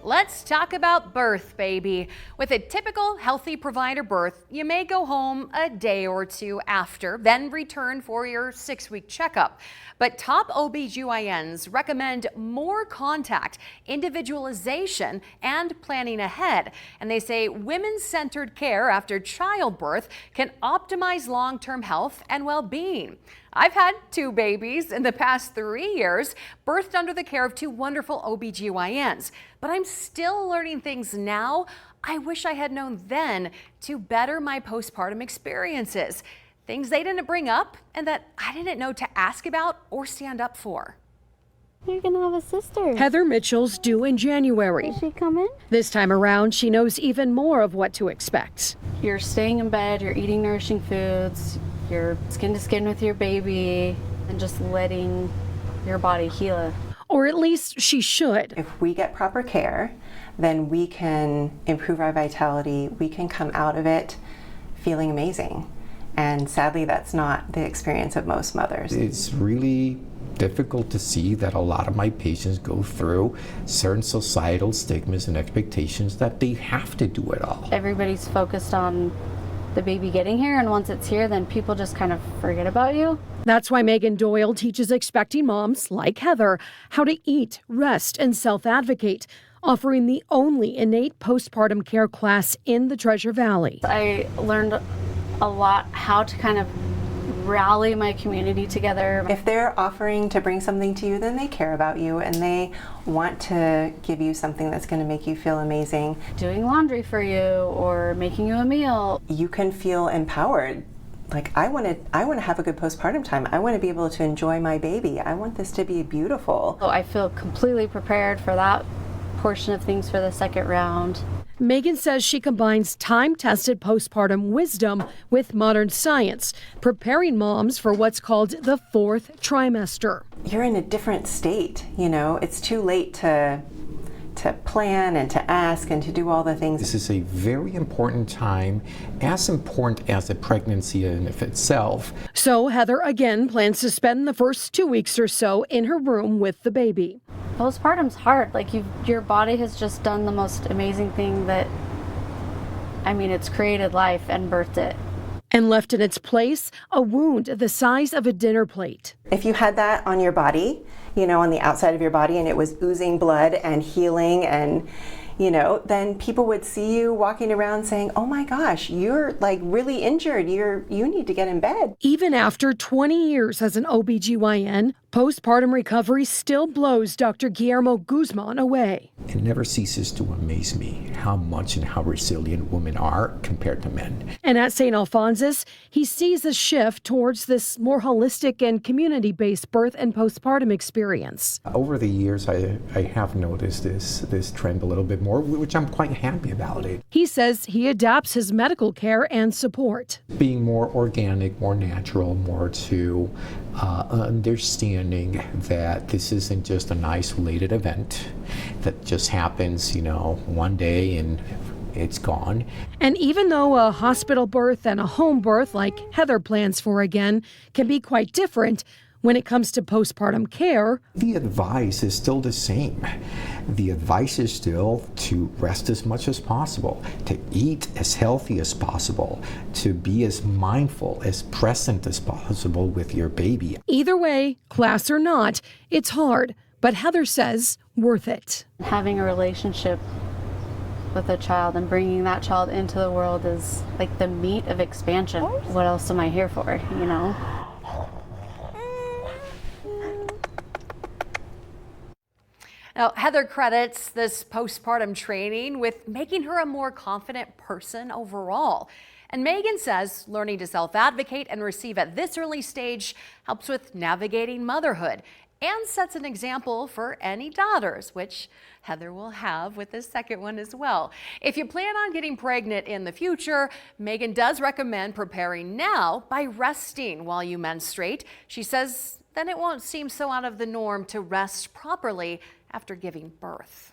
Let's talk about birth, baby. With a typical healthy provider birth, you may go home a day or two after, then return for your 6-week checkup. But top OBGYNs recommend more contact, individualization, and planning ahead. And they say women-centered care after childbirth can optimize long-term health and well-being. I've had 2 babies in the past 3 years, birthed under the care of 2 wonderful OBGYNs. But I'm still learning things now I wish I had known then to better my postpartum experiences. Things they didn't bring up and that I didn't know to ask about or stand up for. You're gonna have a sister. Heather Mitchell's due in January. Is she coming? This time around, she knows even more of what to expect. You're staying in bed, you're eating nourishing foods, you're skin to skin with your baby, and just letting your body heal. Or at least she should. If we get proper care, then we can improve our vitality. We can come out of it feeling amazing. And sadly, that's not the experience of most mothers. It's really difficult to see that a lot of my patients go through certain societal stigmas and expectations that they have to do it all. Everybody's focused on the baby getting here, and once it's here, then people just kind of forget about you. That's why Megan Doyle teaches expecting moms like Heather how to eat, rest, and self-advocate, offering the only innate postpartum care class in the Treasure Valley. I learned a lot how to kind of rally my community together. If they're offering to bring something to you, then they care about you and they want to give you something that's going to make you feel amazing. Doing laundry for you or making you a meal. You can feel empowered. Like, I want to have a good postpartum time. I want to be able to enjoy my baby. I want this to be beautiful. So I feel completely prepared for that portion of things for the second round. Megan says she combines time-tested postpartum wisdom with modern science, preparing moms for what's called the 4th trimester. You're in a different state, you know. It's too late to plan and to ask and to do all the things. This is a very important time, as important as the pregnancy in of itself. So Heather again plans to spend the first 2 weeks or so in her room with the baby. Postpartum's hard. Like, your body has just done the most amazing thing that, it's created life and birthed it. And left in its place, a wound the size of a dinner plate. If you had that on your body, on the outside of your body, and it was oozing blood and healing and, then people would see you walking around saying, oh my gosh, you're like really injured. You need to get in bed. Even after 20 years as an OBGYN, postpartum recovery still blows Dr. Guillermo Guzman away. It never ceases to amaze me how much and how resilient women are compared to men. And at St. Alphonsus, he sees a shift towards this more holistic and community-based birth and postpartum experience. Over the years, I have noticed this trend a little bit more, which I'm quite happy about it. He says he adapts his medical care and support. Being more organic, more natural, more to understanding that this isn't just an isolated event that just happens, one day and it's gone. And even though a hospital birth and a home birth, like Heather plans for again, can be quite different, when it comes to postpartum care, the advice is still the same. The advice is still to rest as much as possible, to eat as healthy as possible, to be as mindful, as present as possible with your baby. Either way, class or not, it's hard, but Heather says worth it. Having a relationship with a child and bringing that child into the world is like the meat of expansion. What else am I here for, Now, Heather credits this postpartum training with making her a more confident person overall. And Megan says learning to self-advocate and receive at this early stage helps with navigating motherhood and sets an example for any daughters, which Heather will have with this second one as well. If you plan on getting pregnant in the future, Megan does recommend preparing now by resting while you menstruate. She says then it won't seem so out of the norm to rest properly after giving birth.